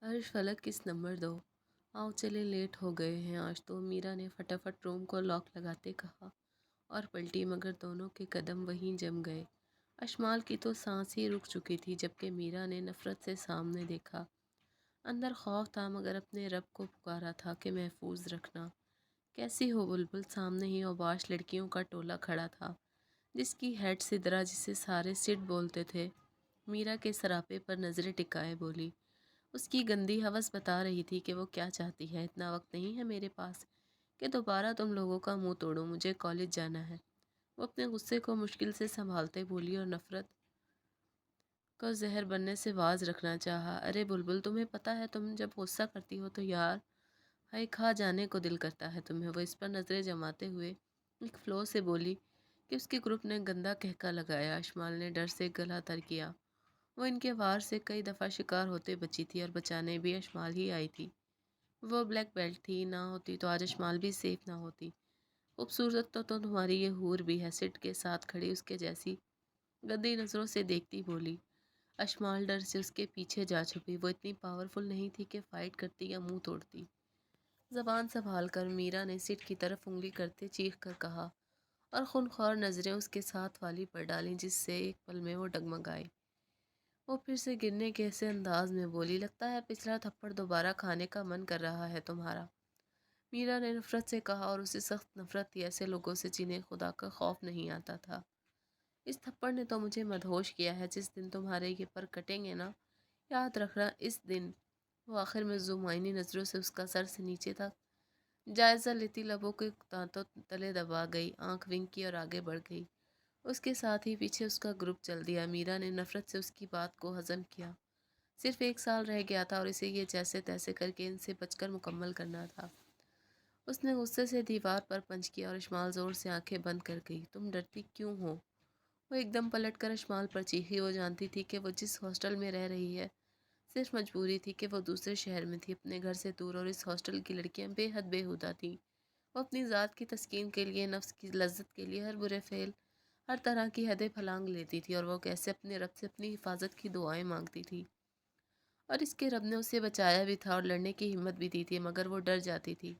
अर्श फलक किस नंबर दो। आओ चले, लेट हो गए हैं आज तो, मीरा ने फटाफट रूम को लॉक लगाते कहा और पलटी, मगर दोनों के कदम वहीं जम गए। अशमाल की तो सांस ही रुक चुकी थी, जबकि मीरा ने नफरत से सामने देखा। अंदर खौफ था, मगर अपने रब को पुकारा था कि महफूज रखना। कैसी हो बुलबुल? सामने ही औबाश लड़कियों का टोला खड़ा था, जिसकी हेड सिदरा, जिसे सारे सिड बोलते थे, मीरा के सरापे पर नजरें टिकाए बोली। उसकी गंदी हवस बता रही थी कि वो क्या चाहती है। इतना वक्त नहीं है मेरे पास कि दोबारा तुम लोगों का मुंह तोड़ो, मुझे कॉलेज जाना है। वो अपने गुस्से को मुश्किल से संभालते बोली और नफरत को जहर बनने से वाज रखना चाहा। अरे बुलबुल, तुम्हें पता है तुम जब गुस्सा करती हो तो यार, हाय खा जाने को दिल करता है तुम्हें। वो इस पर नजरें जमाते हुए एक फ्लो से बोली कि उसके ग्रुप ने गंदा कहका लगाया। अशमाल ने डर से गला तर किया। वो इनके वार से कई दफ़ा शिकार होते बची थी और बचाने भी अशमाल ही आई थी। वो ब्लैक बेल्ट थी, ना होती तो आज अशमाल भी सेफ ना होती। खूबसूरत तो तुम्हारी ये हूर भी है, सिट के साथ खड़ी उसके जैसी गंदी नज़रों से देखती बोली। अशमाल डर से उसके पीछे जा छुपी। वो इतनी पावरफुल नहीं थी कि फाइट करती या मुंह तोड़ती। जबान संभाल कर मीरा ने सिट की तरफ उंगली करते चीख कर कहा और खूनख्वार नज़रें उसके साथ वाली पर डालीं, जिससे एक पल में वो डगमगाई। वो फिर से गिरने के ऐसे अंदाज में बोली, लगता है पिछला थप्पड़ दोबारा खाने का मन कर रहा है तुम्हारा। मीरा ने नफरत से कहा, और उसे सख्त नफरत थी ऐसे लोगों से जिन्हें खुदा का खौफ नहीं आता था। इस थप्पड़ ने तो मुझे मदहोश किया है। जिस दिन तुम्हारे ये पर कटेंगे ना, याद रखना इस दिन। वो आखिर में जुमाइनी नज़रों से उसका सर से नीचे तक जायज़ा लेती लबों के दांतों तले दबा गई, आंख विंक की और आगे बढ़ गई। उसके साथ ही पीछे उसका ग्रुप चल दिया। मीरा ने नफरत से उसकी बात को हजम किया। सिर्फ एक साल रह गया था और इसे ये जैसे तैसे करके इनसे बचकर मुकम्मल करना था। उसने गुस्से से दीवार पर पंच किया और इश्माल जोर से आंखें बंद कर गई। तुम डरती क्यों हो? वो एकदम पलट कर इश्माल पर चीखी। वो जानती थी कि वो जिस हॉस्टल में रह रही है सिर्फ मजबूरी थी कि वो दूसरे शहर में थी, अपने घर से दूर, और इस हॉस्टल की लड़कियां बेहद बेहुदा थीं। वो अपनी ज़ात की तस्कीन के लिए, नफ्स की लज्जत के लिए हर बुरे फेल, हर तरह की हदें फलांग लेती थी, और वो कैसे अपने रब से अपनी हिफाजत की दुआएं मांगती थी। और इसके रब ने उसे बचाया भी था और लड़ने की हिम्मत भी दी थी, मगर वो डर जाती थी।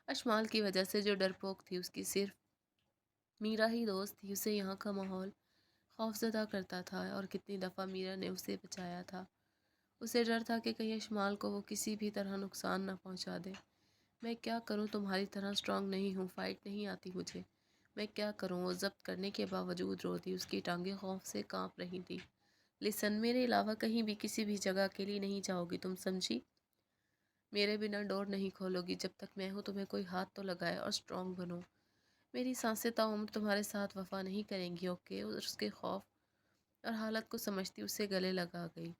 अशमाल की वजह से जो डरपोक थी, उसकी सिर्फ मीरा ही दोस्त थी। उसे यहाँ का माहौल खौफजदा करता था, और कितनी दफ़ा मीरा ने उसे बचाया था। उसे डर था कि कहीं अशमाल को वो किसी भी तरह नुकसान न पहुँचा दे। मैं क्या करूँ? तुम्हारी तरह स्ट्रांग नहीं हूँ, फाइट नहीं आती मुझे। मैं क्या करूँ? वो जब्त करने के बावजूद रोती, उसकी टांगें खौफ से कांप रही थी। लिसन, मेरे अलावा कहीं भी किसी भी जगह अकेली नहीं जाओगी तुम, समझी? मेरे बिना डोर नहीं खोलोगी। जब तक मैं हूँ तुम्हें कोई हाथ तो लगाए, और स्ट्रांग बनो। मेरी सांसें ताउम्र तुम्हारे साथ वफा नहीं करेंगी, ओके? और उसके खौफ और हालत को समझती उसे गले लगा गई।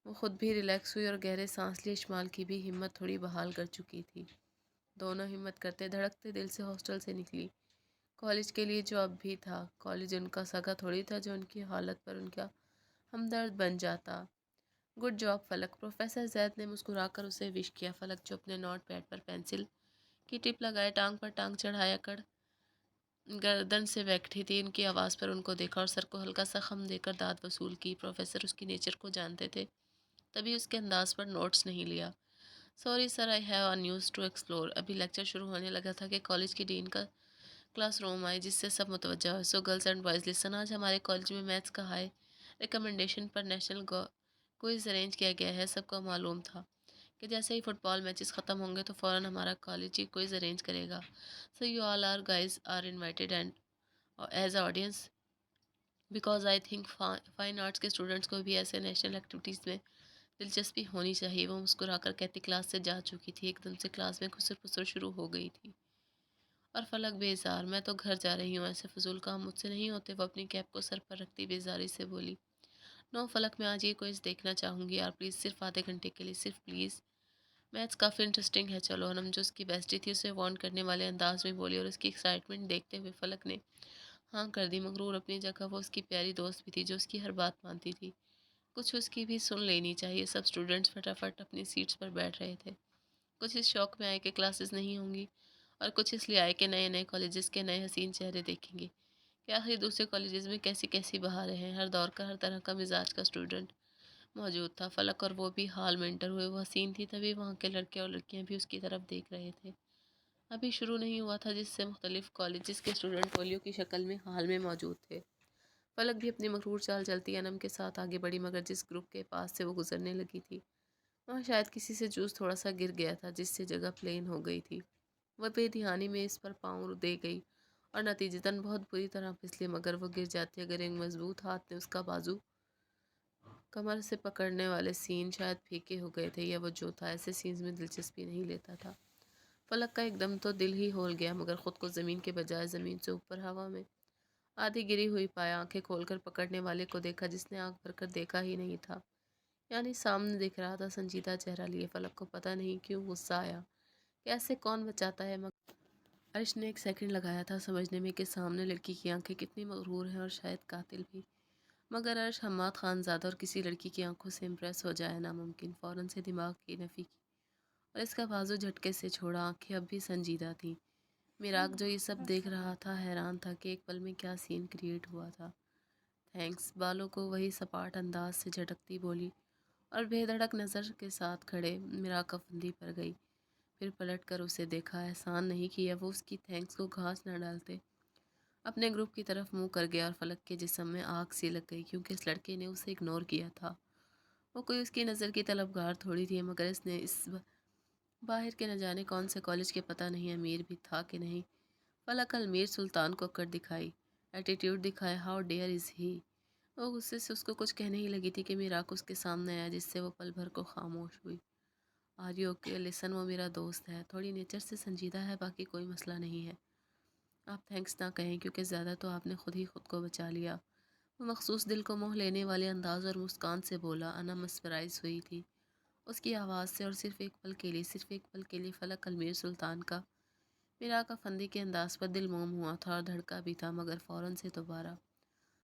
वो खुद भी रिलैक्स हुई और गहरे सांस लिए। इश्माल की भी हिम्मत थोड़ी बहाल कर चुकी थी। दोनों हिम्मत करते धड़कते दिल से हॉस्टल से निकली। कॉलेज के लिए जो अब भी था। कॉलेज उनका सगा थोड़ी था जो उनकी हालत पर उनका हमदर्द बन जाता। गुड जॉब फलक, प्रोफेसर जैद ने मुस्कुराकर उसे विश किया। फलक जो अपने नोट पैड पर पेंसिल की टिप लगाए टांग पर टांग चढ़ाया कर गर्दन से बैठी थी, उनकी आवाज़ पर उनको देखा और सर को हल्का सा खम देकर दाद वसूल की। प्रोफेसर उसकी नेचर को जानते थे, तभी उसके अंदाज पर नोट्स नहीं लिया। Sorry sir, I have a news to explore. अभी लेक्चर शुरू होने लगा था कि कॉलेज की डीन का क्लास रूम आए, जिससे सब मुतवज्जा हुए। So girls and boys listen, आज हमारे कॉलेज में मैथ्स का हाई रिकमेंडेशन पर नेशनल क्विज अरेंज किया गया है। सबको मालूम था कि जैसे ही फुटबॉल मैचेस ख़त्म होंगे तो फ़ौरन हमारा कॉलेज ही क्विज अरेंज करेगा। So you all are guys are invited and as audience, because I think fine arts के स्टूडेंट्स को भी ऐसे नेशनल एक्टिविटीज़ में दिलचस्पी होनी चाहिए। वो मुस्कुराकर कहती क्लास से जा चुकी थी। एकदम से क्लास में खुसर फुसर शुरू हो गई थी और फलक बेजार, मैं तो घर जा रही हूँ, ऐसे फजूल काम मुझसे नहीं होते। वो अपनी कैप को सर पर रखती बेजारी से बोली, नो फलक, मैं आज ये क्विज देखना चाहूँगी यार, प्लीज़, सिर्फ आधे घंटे के लिए, सिर्फ प्लीज़। मैथ्स काफ़ी इंटरेस्टिंग है, चलो। अनम जो उसकी बेस्टी थी उसे वार्न करने वाले अंदाज में बोली, और उसकी एक्साइटमेंट देखते हुए फलक ने हाँ कर दी। मगरूर अपनी जगह वो उसकी प्यारी दोस्त भी थी जो उसकी हर बात मानती थी। कुछ उसकी भी सुन लेनी चाहिए। सब स्टूडेंट्स फटाफट अपनी सीट्स पर बैठ रहे थे। कुछ इस शौक में आए कि क्लासेस नहीं होंगी, और कुछ इसलिए आए कि नए नए कॉलेजेस के नए हसीन चेहरे देखेंगे कि आखिर दूसरे कॉलेजेस में कैसी कैसी बहारें हैं। हर दौर का, हर तरह का मिजाज का स्टूडेंट موجود تھا۔ فلک اور وہ بھی حال میں انٹر ہوئے، وہ حسین تھی۔ تبھی وہاں کے لڑکے اور لڑکیاں بھی اس کی طرف دیکھ رہے تھے۔ ابھی شروع نہیں ہوا تھا جس سے مختلف کالجز کے اسٹوڈنٹ پولیو کی شکل میں حال میں موجود تھے۔ فلک بھی اپنی مغرور چال چلتی انم کے ساتھ آگے بڑھی، مگر جس گروپ کے پاس سے وہ گزرنے لگی تھی وہاں شاید کسی سے جوس تھوڑا سا گر گیا تھا، جس سے جگہ پلین ہو گئی تھی۔ وہ بے دھیانی میں اس پر پاؤں دے گئی اور نتیجتاً بہت بری طرح پھسلی، مگر وہ گر جاتی اگر ایک مضبوط ہاتھ نے اس کا بازو کمر سے پکڑنے والے سین شاید پھیکے ہو گئے تھے، یا وہ جو تھا ایسے سینز میں دلچسپی نہیں لیتا تھا۔ فلک کا ایک دم تو دل ہی ہول گیا، مگر خود کو زمین کے بجائے زمین سے اوپر ہوا میں آدھی گری ہوئی پایا۔ آنکھیں کھول کر پکڑنے والے کو دیکھا جس نے آنکھ بھر کر دیکھا ہی نہیں تھا، یعنی سامنے دکھ رہا تھا سنجیدہ چہرہ لیے۔ فلک کو پتہ نہیں کیوں غصہ آیا کہ ایسے کون بچاتا ہے، مگر عرش نے ایک سیکنڈ لگایا تھا سمجھنے میں کہ سامنے لڑکی کی آنکھیں کتنی مغرور ہیں اور شاید قاتل بھی، مگر عرش حماد خان زادہ اور کسی لڑکی کی آنکھوں سے امپریس ہو جائے ناممکن۔ فوراً سے دماغ کی نفی کی اور اس کا بازو جھٹکے سے چھوڑا۔ آنکھیں اب بھی سنجیدہ تھیں۔ میراق جو یہ سب دیکھ رہا تھا حیران تھا کہ ایک پل میں کیا سین کریٹ ہوا تھا۔ تھینکس، بالوں کو وہی سپاٹ انداز سے جھٹکتی بولی اور بے دھڑک نظر کے ساتھ کھڑے میراق کا پھندی پر گئی، پھر پلٹ کر اسے دیکھا۔ احسان نہیں کیا، وہ اس کی تھینکس کو گھاس نہ ڈالتے۔ اپنے گروپ کی طرف منہ کر گیا اور فلک کے جسم میں آگ سی لگ گئی، کیونکہ اس لڑکے نے اسے اگنور کیا تھا۔ وہ کوئی اس کی نظر کی طلبگار تھوڑی تھی، مگر اس نے اس باہر کے نہ جانے کون سے کالج کے پتہ نہیں امیر بھی تھا کہ نہیں۔ فلک المیر سلطان کو اکڑ دکھائی، ایٹیٹیوڈ دکھایا۔ ہاؤ ڈیئر از ہی! وہ غصے سے اس کو کچھ کہنے ہی لگی تھی کہ میراق اس کے سامنے آیا، جس سے وہ پل بھر کو خاموش ہوئی۔ Are you okay? لسن، وہ میرا دوست ہے، تھوڑی نیچر سے سنجیدہ ہے، باقی کوئی مسئلہ نہیں ہے۔ آپ تھینکس نہ کہیں، کیونکہ زیادہ تو آپ نے خود ہی خود کو بچا لیا۔ وہ مخصوص دل کو موہ لینے والے انداز اور مسکان سے بولا۔ انم مسپرائز ہوئی تھی اس کی آواز سے، اور صرف ایک پل کے لیے فلک المیر سلطان کا میراق کا فندی کے انداز پر دل موم ہوا تھا اور دھڑکا بھی تھا، مگر فوراً سے دوبارہ